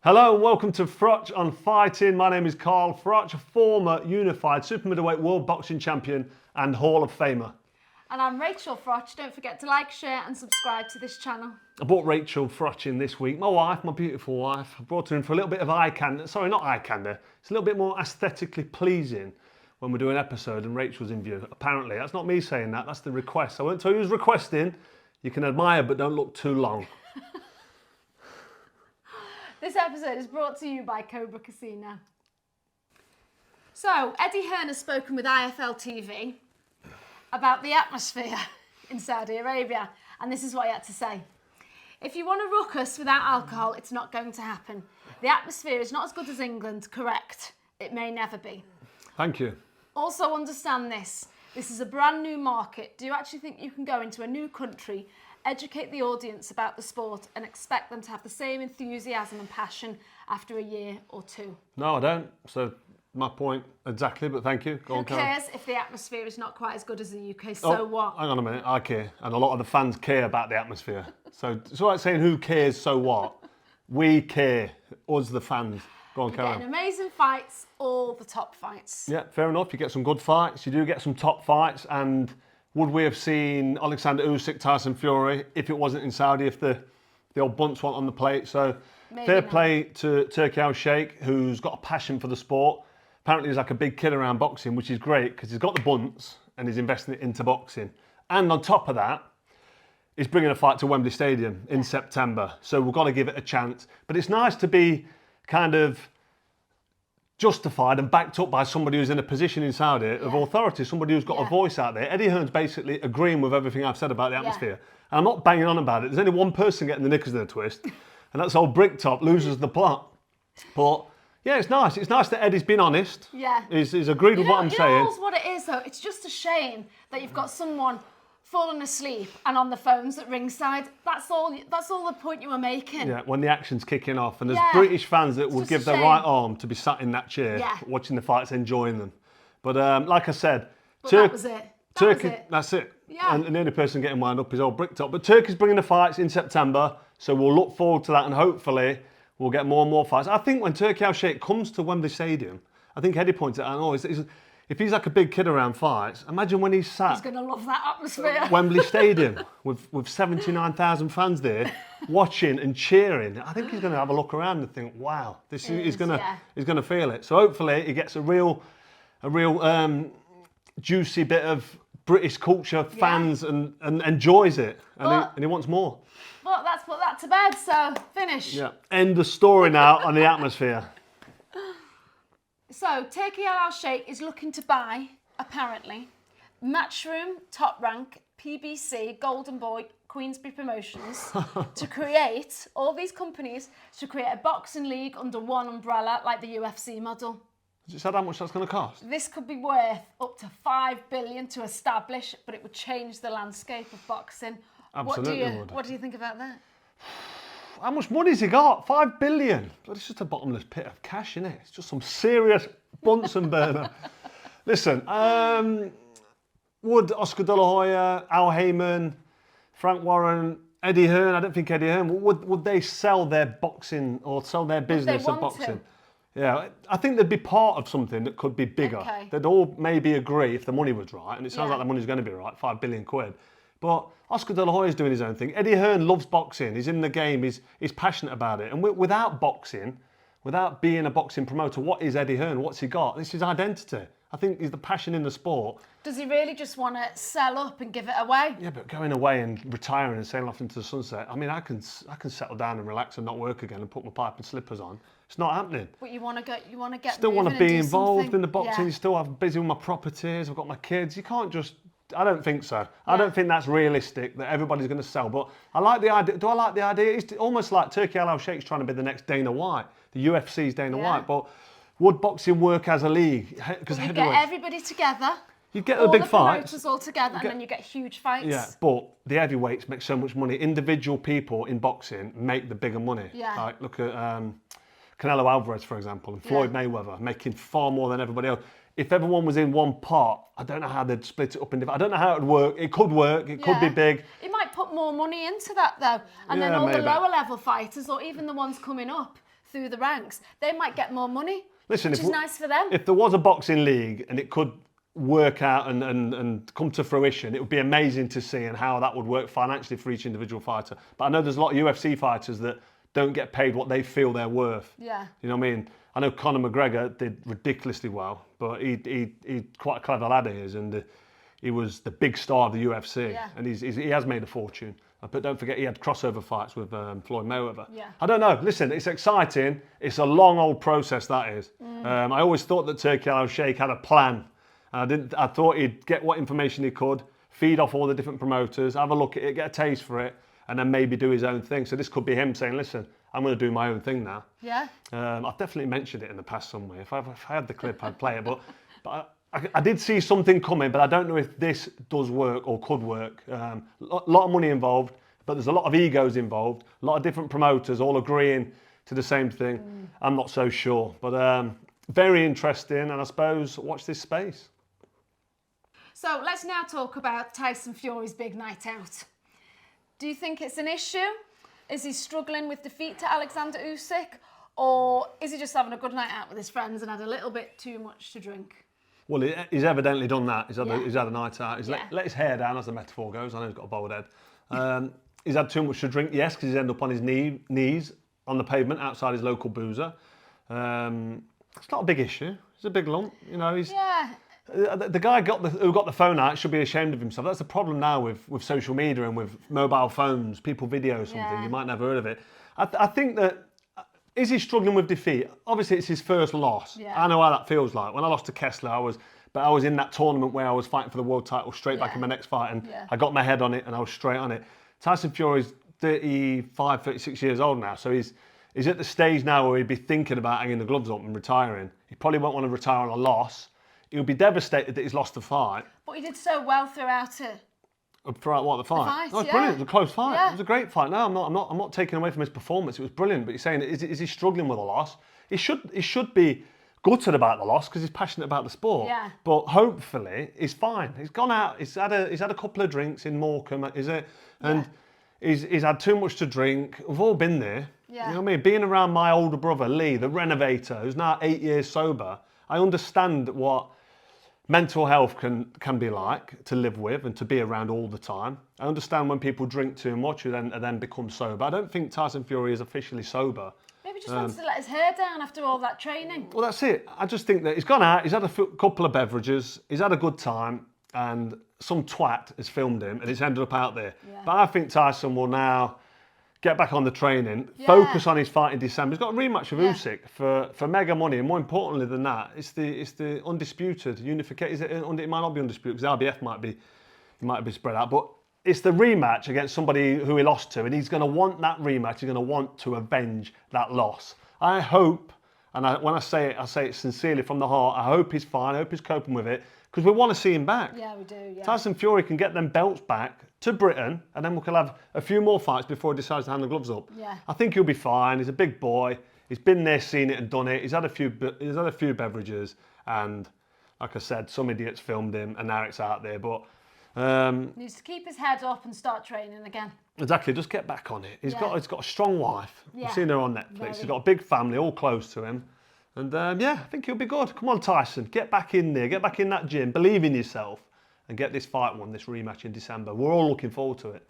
Hello and welcome to Froch on Fighting. My name is Carl Froch, a former unified super middleweight world boxing champion and Hall of Famer. And I'm Rachel Froch. Don't forget to like, share and subscribe to this channel. I brought Rachel Froch in this week, my wife, my beautiful wife. I brought her in for a little bit of eye candy. Sorry, not eye candy. It's a little bit more aesthetically pleasing when we do an episode and Rachel's in view. Apparently, that's not me saying that, that's the request. I won't tell you who's requesting. You can admire, but don't look too long. This episode is brought to you by Cobra Casino. So, Eddie Hearn has spoken with IFL TV about the atmosphere in Saudi Arabia, and this is what he had to say. If you want a ruckus without alcohol, it's not going to happen. The atmosphere is not as good as England, correct. It may never be. Thank you. Also understand this. This is a brand new market. Do you actually think you can go into a new country, educate the audience about the sport and expect them to have the same enthusiasm and passion after a year or two? No, I don't. So my point exactly, but thank you. Who cares if the atmosphere is not quite as good as the UK? So what? Hang on a minute, I care. And a lot of the fans care about the atmosphere. So it's all right saying who cares, so what? We care, us the fans. Go on, Karen. Getting amazing fights, all the top fights. Yeah, fair enough. You get some good fights. You do get some top fights. And would we have seen Alexander Usyk, Tyson Fury if it wasn't in Saudi, if the old bunts weren't on the plate? So Maybe fair not. play to Turki Al-Sheikh, who's got a passion for the sport. Apparently he's like a big kid around boxing, which is great because he's got the bunts and he's investing it into boxing. And on top of that, he's bringing a fight to Wembley Stadium in September. So we've got to give it a chance. But it's nice to be kind of justified and backed up by somebody who's in a position in Saudi of authority, somebody who's got a voice out there. Eddie Hearn's basically agreeing with everything I've said about the atmosphere. And I'm not banging on about it. There's only one person getting the knickers in a twist, and that's old Bricktop, loses the plot. But yeah, it's nice. It's nice that Eddie's been honest. Yeah. He's agreed with what I'm saying. You know what it is though? It's just a shame that you've got someone falling asleep and on the phones at ringside. That's all the point you were making. Yeah, when the action's kicking off, and there's British fans that would give their right arm to be sat in that chair, watching the fights, enjoying them. But like I said, that was it. That's it. Yeah. And the only person getting wound up is old Bricktop. But Turkey's bringing the fights in September, so we'll look forward to that, and hopefully we'll get more and more fights. I think when Turki Al-Sheikh comes to Wembley Stadium, I think Eddie pointed out, if he's like a big kid around fights, imagine when he's sat He's going to love that atmosphere. Wembley Stadium with 79,000 fans there watching and cheering. I think he's going to have a look around and think, wow, he's going to feel it. So hopefully he gets a real juicy bit of British culture, fans, and enjoys it, and he wants more. Well, let's put that to bed, so finish. Yeah, end the story now on the atmosphere. So, Turki Al-Sheikh is looking to buy, apparently, Matchroom, Top Rank, PBC, Golden Boy, Queensberry Promotions, to create, all these companies, to create a boxing league under one umbrella, like the UFC model. Has it said how much that's going to cost? This could be worth up to $5 billion to establish, but it would change the landscape of boxing. Absolutely What do you think about that? How much money's he got? 5 billion. But it's just a bottomless pit of cash, isn't it? It's just some serious Bunsen burner. Listen, would Oscar De La Hoya, Al Heyman, Frank Warren, Eddie Hearn, I don't think Eddie Hearn, would they sell their boxing or sell their business of boxing? Yeah, I think they'd be part of something that could be bigger. Okay. They'd all maybe agree if the money was right, and it sounds like the money's going to be right, 5 billion quid. But Oscar De La Hoya's doing his own thing. Eddie Hearn loves boxing. He's in the game. He's passionate about it. And without boxing, without being a boxing promoter, what is Eddie Hearn? What's he got? This is his identity. I think he's the passion in the sport. Does he really just want to sell up and give it away? Yeah, but going away and retiring and sailing off into the sunset, I mean, I can settle down and relax and not work again and put my pipe and slippers on. It's not happening. But you want to get Still want to be involved something. in the boxing. Yeah. Still have busy with my properties. I've got my kids. You can't just. I don't think so. I don't think that's realistic that everybody's going to sell. But I like the idea. Do I like the idea? It's almost like Turki Al-Sheikh's trying to be the next Dana White. The UFC's Dana White. But would boxing work as a league? Because you get everybody together. You get the big fights. All the promoters all together, and then you get huge fights. Yeah, but the heavyweights make so much money. Individual people in boxing make the bigger money. Yeah. Like look at Canelo Alvarez, for example, and Floyd Mayweather making far more than everybody else. If everyone was in one pot, I don't know how they'd split it up in. I don't know how it would work. It could work. It could be big. It might put more money into that though, and then all the lower level fighters, or even the ones coming up, through the ranks, they might get more money, Listen, which is nice for them. If there was a boxing league and it could work out and come to fruition, it would be amazing to see and how that would work financially for each individual fighter. But I know there's a lot of UFC fighters that don't get paid what they feel they're worth. Yeah. You know what I mean? I know Conor McGregor did ridiculously well, but he quite a clever lad he is, and he was the big star of the UFC, Yeah. and he has made a fortune. But don't forget, he had crossover fights with Floyd Mayweather. Yeah. I don't know. Listen, it's exciting. It's a long old process, that is. I always thought that Turki Al-Sheikh had a plan. I thought he'd get what information he could, feed off all the different promoters, have a look at it, get a taste for it, and then maybe do his own thing. So this could be him saying, listen, I'm going to do my own thing now. Yeah. I've definitely mentioned it in the past somewhere. If I had the clip, I'd play it. But I did see something coming, but I don't know if this does work or could work. A lot of money involved, but there's a lot of egos involved, a lot of different promoters all agreeing to the same thing. I'm not so sure, but very interesting, and I suppose watch this space. So let's now talk about Tyson Fury's big night out. Do you think it's an issue? Is he struggling with defeat to Alexander Usyk? Or is he just having a good night out with his friends and had a little bit too much to drink? Well, he's evidently done that. He's had a night out. He's Yeah. let his hair down, as the metaphor goes. I know he's got a bald head. He's had too much to drink, yes, because he's ended up on his knees on the pavement outside his local boozer. It's not a big issue. It's a big lump. You know, Yeah. the guy who got the phone out should be ashamed of himself. That's the problem now with social media and with mobile phones. People video something, Yeah. you might never heard of it. I think that, is he struggling with defeat? Obviously, it's his first loss. Yeah. I know how that feels like. When I lost to Kessler, I was in that tournament where I was fighting for the world title straight back in my next fight, and I got my head on it and I was straight on it. Tyson Fury's 35, 36 years old now, so he's at the stage now where he'd be thinking about hanging the gloves up and retiring. He probably won't want to retire on a loss. He'll be devastated that he's lost the fight. But he did so well throughout it. Throughout what, the fight? fight, Oh, it's yeah. brilliant. It was a close fight. Yeah. It was a great fight. No, I'm not taking away from his performance. It was brilliant. But you're saying, is he struggling with a loss? He should be gutted about the loss because he's passionate about the sport. Yeah. But hopefully he's fine. He's gone out. He's had a couple of drinks in Morecambe, is it? And he's had too much to drink. We've all been there. Yeah. You know what I mean? Being around my older brother Lee, the renovator, who's now 8 years sober, I understand what mental health can be like to live with and to be around all the time. I understand when people drink too much and then become sober. I don't think Tyson Fury is officially sober. Maybe just wants to let his hair down after all that training. Well, that's it. I just think that he's gone out, he's had a couple of beverages, he's had a good time, and some twat has filmed him and it's ended up out there. Yeah. But I think Tyson will now get back on the training, focus on his fight in December. He's got a rematch with Usyk for mega money, and more importantly than that, it's the undisputed unification. It might not be undisputed because the RBF might be spread out, but it's the rematch against somebody who he lost to, and he's going to want that rematch. He's going to want to avenge that loss. I hope, and when I say it sincerely from the heart, I hope he's fine. I hope he's coping with it because we want to see him back. Yeah, we do, yeah. Tyson Fury can get them belts back to Britain, and then we can have a few more fights before he decides to hand the gloves up. Yeah. I think he'll be fine. He's a big boy. He's been there, seen it, and done it. He's had a few beverages, and like I said, some idiots filmed him, and now it's out there. But Needs to keep his head up and start training again. exactly, just get back on it. He's got a strong wife. Yeah. I've seen her on Netflix. He's got a big family, all close to him. And I think he'll be good. Come on, Tyson, get back in there, get back in that gym, believe in yourself, and get this fight won, this rematch in December. We're all looking forward to it.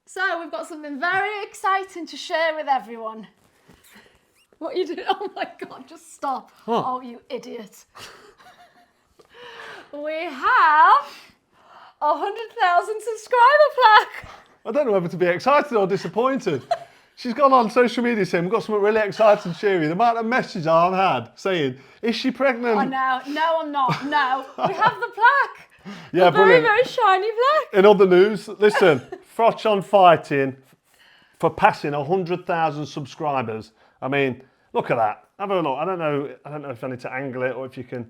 So we've got something very exciting to share with everyone. What are you doing? Oh my God, just stop. What? Oh, you idiot. We have 100,000 subscriber plaque. I don't know whether to be excited or disappointed. She's gone on social media saying, we've got something really exciting to share with you. The amount of messages I've had saying, is she pregnant? Oh no, I'm not. No, we have the plaque. Yeah, a very, brilliant. very shiny plaque. In other news, listen, Froch on fighting for passing 100,000 subscribers. I mean, look at that. Have a look. I don't know if I need to angle it or if you can.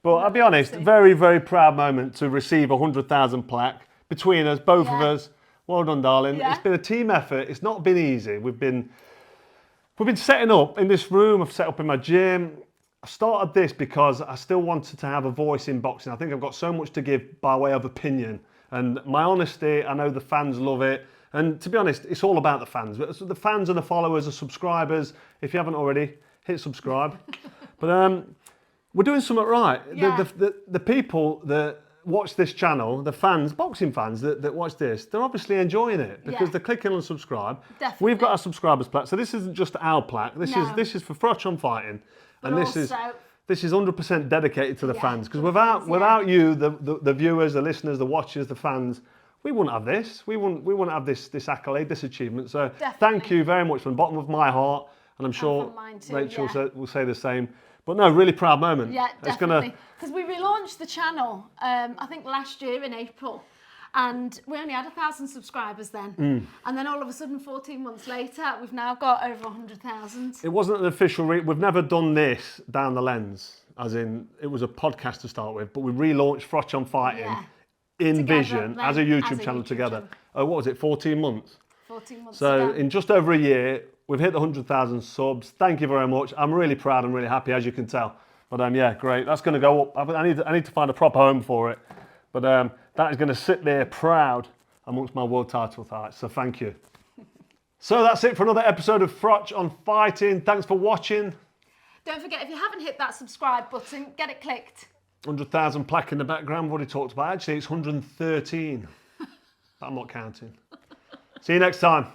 But I'll be honest, very, very proud moment to receive 100,000 plaque between us, both of us. Well done, darling. Yeah. It's been a team effort. It's not been easy. We've been setting up in this room. I've set up in my gym. I started this because I still wanted to have a voice in boxing. I think I've got so much to give by way of opinion. And my honesty, I know the fans love it. And to be honest, it's all about the fans. The fans and the followers, the subscribers. If you haven't already, hit subscribe. But we're doing something right. Yeah. The people that watch this channel, the fans, boxing fans that watch this, they're obviously enjoying it because they're clicking on subscribe. Definitely. We've got our subscribers plaque, so this isn't just our plaque. This is for Froch on Fighting, But and also, this is 100% dedicated to the fans because the fans, without you, the viewers, the listeners, the watchers, the fans, we wouldn't have this. We wouldn't have this accolade, this achievement. So thank you very much from the bottom of my heart, and I'm sure mine too, Rachel will say the same. But no, really proud moment. Yeah, definitely. Because we relaunched the channel, I think last year in April, and we only had 1,000 subscribers then. And then all of a sudden, 14 months later, we've now got over 100,000. It wasn't an official. We've never done this down the lens, as in it was a podcast to start with. But we relaunched Froch on Fighting in Together, Vision then, as a YouTube channel together. Oh, what was it? 14 months. 14 months. So ago. in just over a year, we've hit the 100,000 subs. Thank you very much. I'm really proud and really happy, as you can tell. But yeah, great. That's going to go up. I need to find a proper home for it. But that is going to sit there proud amongst my world title fights. So thank you. So that's it for another episode of Froch on Fighting. Thanks for watching. Don't forget, if you haven't hit that subscribe button, get it clicked. 100,000 plaque in the background. We've already talked about. Actually, it's 113. But I'm not counting. See you next time.